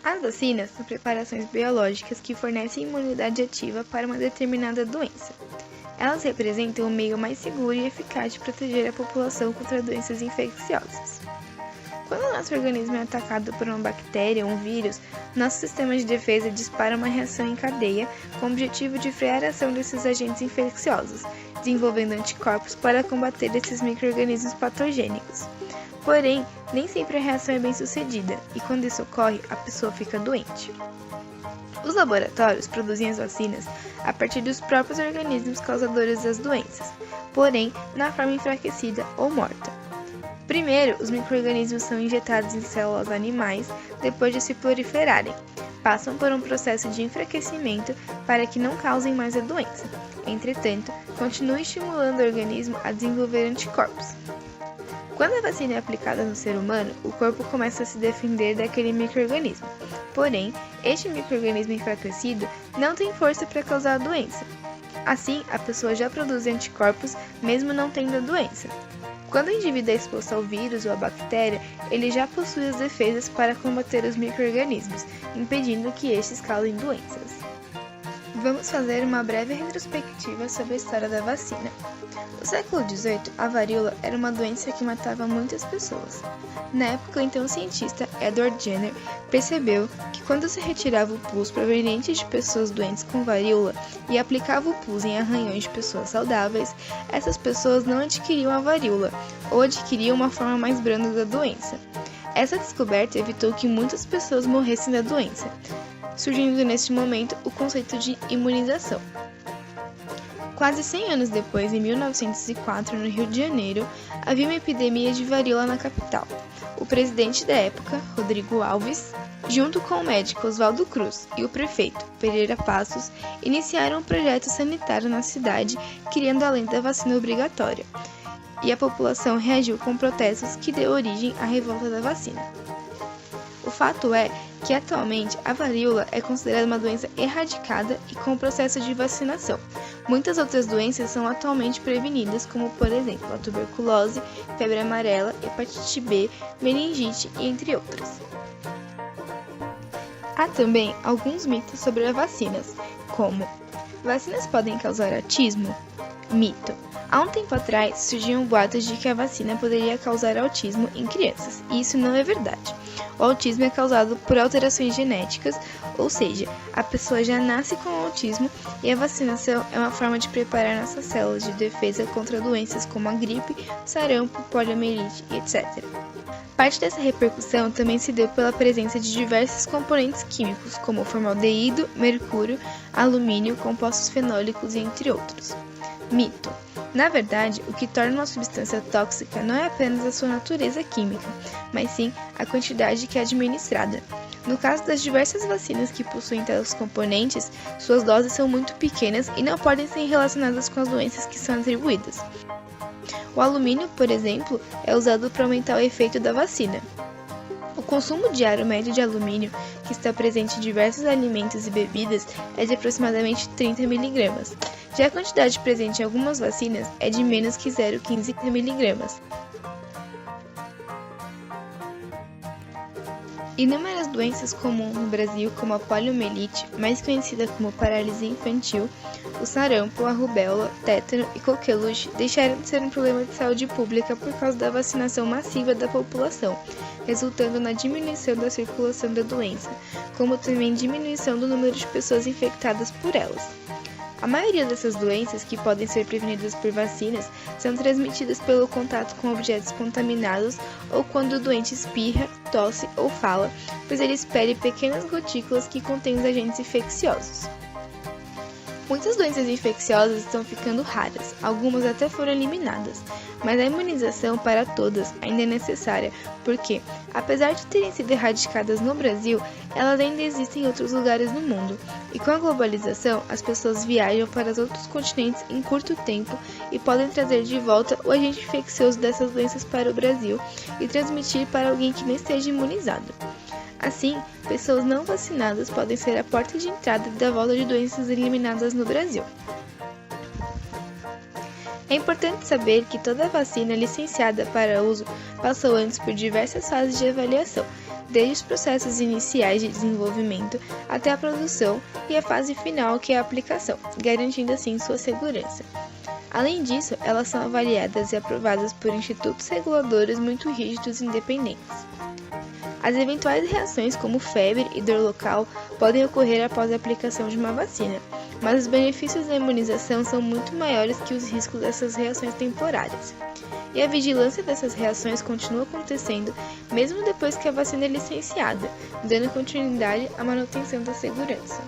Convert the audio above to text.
As vacinas são preparações biológicas que fornecem imunidade ativa para uma determinada doença. Elas representam um meio mais seguro e eficaz de proteger a população contra doenças infecciosas. Quando o nosso organismo é atacado por uma bactéria ou um vírus, nosso sistema de defesa dispara uma reação em cadeia com o objetivo de frear a ação desses agentes infecciosos, desenvolvendo anticorpos para combater esses micro-organismos patogênicos. Porém, nem sempre a reação é bem sucedida, e quando isso ocorre, a pessoa fica doente. Os laboratórios produzem as vacinas a partir dos próprios organismos causadores das doenças, porém, na forma enfraquecida ou morta. Primeiro, os micro-organismos são injetados em células animais depois de se proliferarem. Passam por um processo de enfraquecimento para que não causem mais a doença. Entretanto, continuam estimulando o organismo a desenvolver anticorpos. Quando a vacina é aplicada no ser humano, o corpo começa a se defender daquele micro-organismo. Porém, este micro-organismo enfraquecido não tem força para causar a doença. Assim, a pessoa já produz anticorpos mesmo não tendo a doença. Quando o indivíduo é exposto ao vírus ou à bactéria, ele já possui as defesas para combater os micro-organismos, impedindo que estes causem doenças. Vamos fazer uma breve retrospectiva sobre a história da vacina. No século XVIII, a varíola era uma doença que matava muitas pessoas. Na época, então, o cientista Edward Jenner percebeu que quando se retirava o pus proveniente de pessoas doentes com varíola e aplicava o pus em arranhões de pessoas saudáveis, essas pessoas não adquiriam a varíola ou adquiriam uma forma mais branda da doença. Essa descoberta evitou que muitas pessoas morressem da doença, surgindo neste momento o conceito de imunização. Quase 100 anos depois, em 1904, no Rio de Janeiro, havia uma epidemia de varíola na capital. O presidente da época, Rodrigo Alves, junto com o médico Oswaldo Cruz e o prefeito Pereira Passos, iniciaram um projeto sanitário na cidade, criando a lei da vacina obrigatória. E a população reagiu com protestos que deu origem à revolta da vacina. O fato é que atualmente a varíola é considerada uma doença erradicada e com o processo de vacinação. Muitas outras doenças são atualmente prevenidas, como por exemplo a tuberculose, febre amarela, hepatite B, meningite e entre outras. Há também alguns mitos sobre as vacinas, como: vacinas podem causar autismo? Mito. Há um tempo atrás surgiam boatos de que a vacina poderia causar autismo em crianças, e isso não é verdade. O autismo é causado por alterações genéticas, ou seja, a pessoa já nasce com autismo e a vacinação é uma forma de preparar nossas células de defesa contra doenças como a gripe, sarampo, poliomielite e etc. Parte dessa repercussão também se deu pela presença de diversos componentes químicos, como formaldeído, mercúrio, alumínio, compostos fenólicos e entre outros. Mito. Na verdade, o que torna uma substância tóxica não é apenas a sua natureza química, mas sim a quantidade que é administrada. No caso das diversas vacinas que possuem tais componentes, suas doses são muito pequenas e não podem ser relacionadas com as doenças que são atribuídas. O alumínio, por exemplo, é usado para aumentar o efeito da vacina. O consumo diário médio de alumínio, que está presente em diversos alimentos e bebidas, é de aproximadamente 30 mg. Já a quantidade presente em algumas vacinas é de menos que 0,15 mg. Inúmeras doenças comuns no Brasil, como a poliomielite, mais conhecida como paralisia infantil, o sarampo, a rubéola, tétano e coqueluche, deixaram de ser um problema de saúde pública por causa da vacinação massiva da população, resultando na diminuição da circulação da doença, como também diminuição do número de pessoas infectadas por elas. A maioria dessas doenças, que podem ser prevenidas por vacinas, são transmitidas pelo contato com objetos contaminados ou quando o doente espirra, tosse ou fala, pois ele expele pequenas gotículas que contêm os agentes infecciosos. Muitas doenças infecciosas estão ficando raras, algumas até foram eliminadas, mas a imunização para todas ainda é necessária, porque, apesar de terem sido erradicadas no Brasil, elas ainda existem em outros lugares no mundo, e com a globalização, as pessoas viajam para os outros continentes em curto tempo e podem trazer de volta o agente infeccioso dessas doenças para o Brasil e transmitir para alguém que não esteja imunizado. Assim, pessoas não vacinadas podem ser a porta de entrada da volta de doenças eliminadas no Brasil. É importante saber que toda vacina licenciada para uso passou antes por diversas fases de avaliação, desde os processos iniciais de desenvolvimento até a produção e a fase final, que é a aplicação, garantindo assim sua segurança. Além disso, elas são avaliadas e aprovadas por institutos reguladores muito rígidos e independentes. As eventuais reações como febre e dor local podem ocorrer após a aplicação de uma vacina, mas os benefícios da imunização são muito maiores que os riscos dessas reações temporárias. E a vigilância dessas reações continua acontecendo mesmo depois que a vacina é licenciada, dando continuidade à manutenção da segurança.